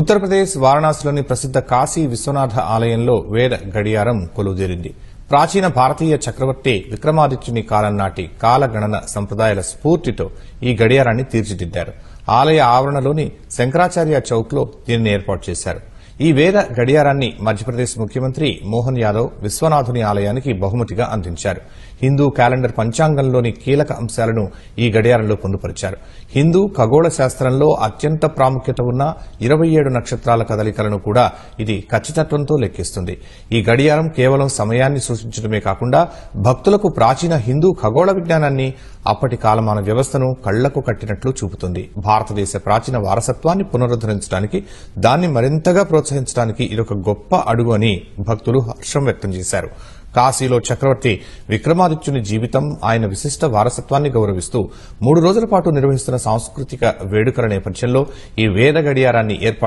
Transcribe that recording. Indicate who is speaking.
Speaker 1: ఉత్తరప్రదేశ్ వారణాసిలోని ప్రసిద్ధ కాశీ విశ్వనాథ ఆలయంలో వేద గడియారం కొలువుదీరింది. ప్రాచీన భారతీయ చక్రవర్తి విక్రమాదిత్యుని కాలం నాటి కాలగణన సంప్రదాయాల స్ఫూర్తితో ఈ గడియారాన్ని తీర్చిదిద్దారు. ఆలయ ఆవరణలోని శంకరాచార్య చౌక్లో దీనిని ఏర్పాటు చేశారు. ఈ వేద గడియారాన్ని మధ్యప్రదేశ్ ముఖ్యమంత్రి మోహన్ యాదవ్ విశ్వనాథుని ఆలయానికి బహుమతిగా అందించారు. హిందూ క్యాలెండర్ పంచాంగంలోని కీలక అంశాలను ఈ గడియారంలో పొందుపరిచారు. హిందూ ఖగోళ శాస్త్రంలో అత్యంత ప్రాముఖ్యత ఉన్న 27 నక్షత్రాల కదలికలను కూడా ఇది ఖచ్చితత్వంతో లెక్కిస్తుంది. ఈ గడియారం కేవలం సమయాన్ని సూచించడమే కాకుండా భక్తులకు ప్రాచీన హిందూ ఖగోళ విజ్ఞానాన్ని, అప్పటి కాలమాన వ్యవస్థను కళ్లకు కట్టినట్లు చూపుతుంది. భారతదేశ ప్రాచీన వారసత్వాన్ని పునరుద్దరించడానికి, దాన్ని మరింతగా ప్రోత్సహించడానికి ఇదొక గొప్ప అడుగు అని భక్తులు హర్షం వ్యక్తం చేశారు. కాశీలో చక్రవర్తి విక్రమాదిత్యుని జీవితం, ఆయన విశిష్ట వారసత్వాన్ని గౌరవిస్తూ 3 రోజుల పాటు నిర్వహిస్తున్న సాంస్కృతిక వేడుకల నేపథ్యంలో ఈ వేద గడియారాన్ని ఏర్పాటు